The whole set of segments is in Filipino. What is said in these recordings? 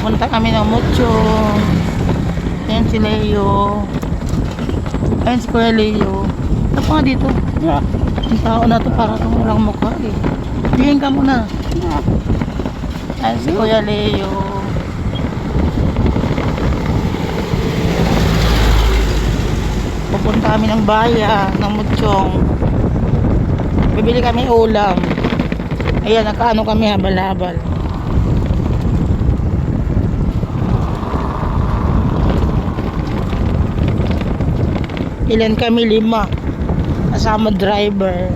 Pupunta kami ng Muchong. Ayan si Leo. Ayan si Kuya Leo. Ano pa nga dito? Yeah. Ang tao na to para kung walang mukha eh. Tingin ka muna. Yeah. Ayan si Kuya Leo. Pupunta kami ng bayan ng Muchong. Bibili kami ulam. Ayan, nakaano kami habal-habal. Ilan kami? 5. Kasama driver.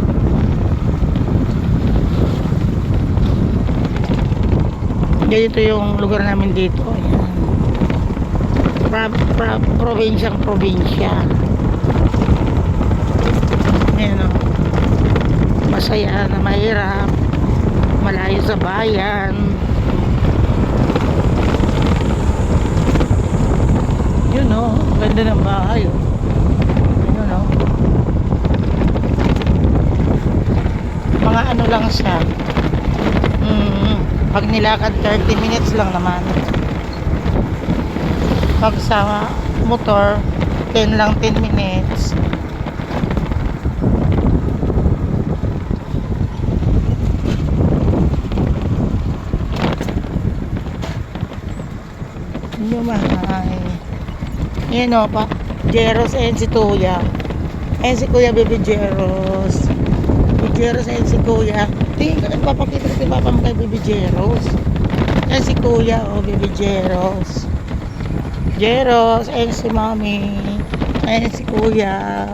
Ganito yung lugar namin dito. Ayan. Probinsyang probinsya. Ayan o. Masaya na mahirap. Malayo sa bayan. Yun o. Ganda ng bahay o. Yun o. Mga ano lang siya. Pag nilakad 30 minutes lang naman. Pag sa motor 10 lang, 10 minutes. Lumahay. Ayan o pa Jeros and si Tuya. Ayan si Kuya Baby Jeros. Jeros and si Kuya. Tingin ka, nagpapakita ko si Papa mo kay Baby Jeros. Ayan si Kuya o Baby Jeros. Jeros. Ayan si Mami. Ayan si Kuya.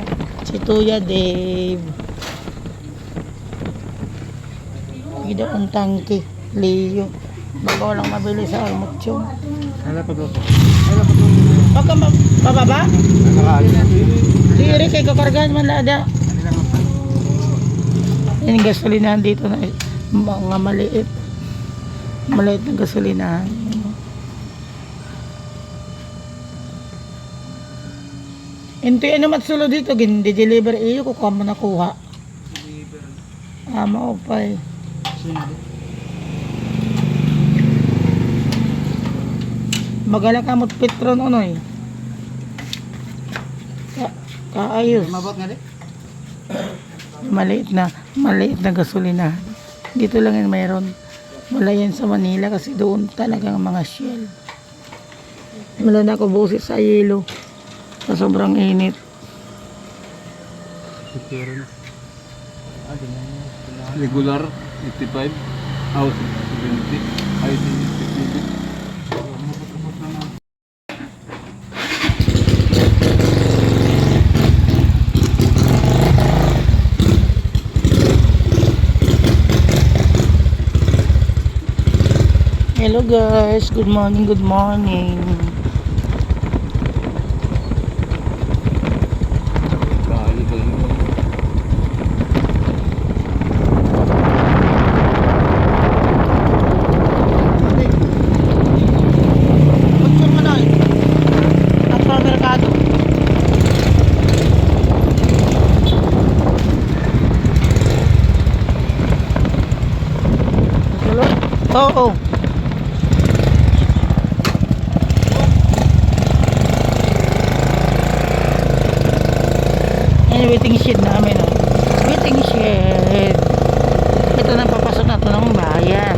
Si Tuya Dave. Hindi daw ang tangke. Leo. Baka walang mabili sa Muchong. Hala pa bro. Huwag ka bababa? Sige, kay kakargahan man lada. Yan yung gasolinahan dito na mga maliit. Maliit na gasolinahan. Ito ano matsulo dito, gindi-deliver iyo ko mo nakuha. Maupay. Magala ka mo't Petron unoy. Kaayos. Mabot nga di? Maliit na gasolina. Dito lang yan mayroon. Wala yan sa Manila kasi doon talagang mga Shell. Wala na ako busis sa yelo. Sa sobrang init. Regular 85 out 70 ay 50. Hello guys, good morning, good morning. Oo. Yan waiting shed namin. Oh. Waiting shed. Ito na papasok na ito ng bayan.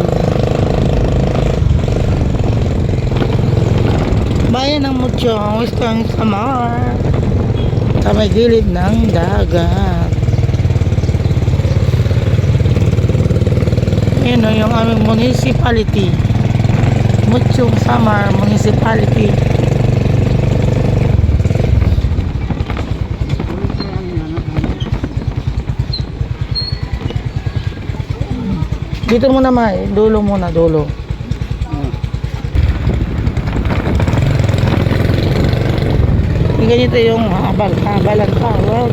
Bayan ng Muchong, Western Samar. Sa may gilid ng dagat. Yan o yung aming municipality. Muchong Samar Municipality. Dito muna may, dulo muna, dulo. Ganito yung habalan tawag.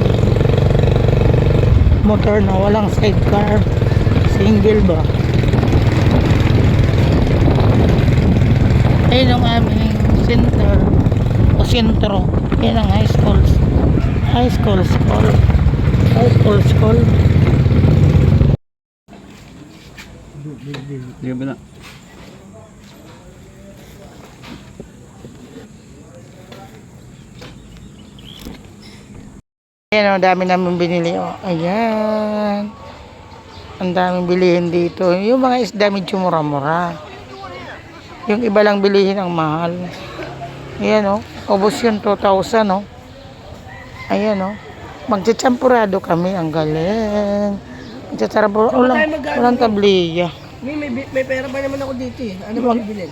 Motor na walang sidecar. Single ba? Ayun ang aming center o sentro. Yan ang high school. High school school. High school school. Di ba na? Ayan o, dami namin binili o. Ayan. Ang daming bilihin dito. Yung mga isda medyo mura-mura. Yung iba lang bilihin ang mahal. Ayan o. Ubos yun 2,000 o. Ayan o. Magchachampurado kami. Ang galing. Magchachampurado. Walang tabliya. May pera pa naman ako dito eh. Ano ba bibili?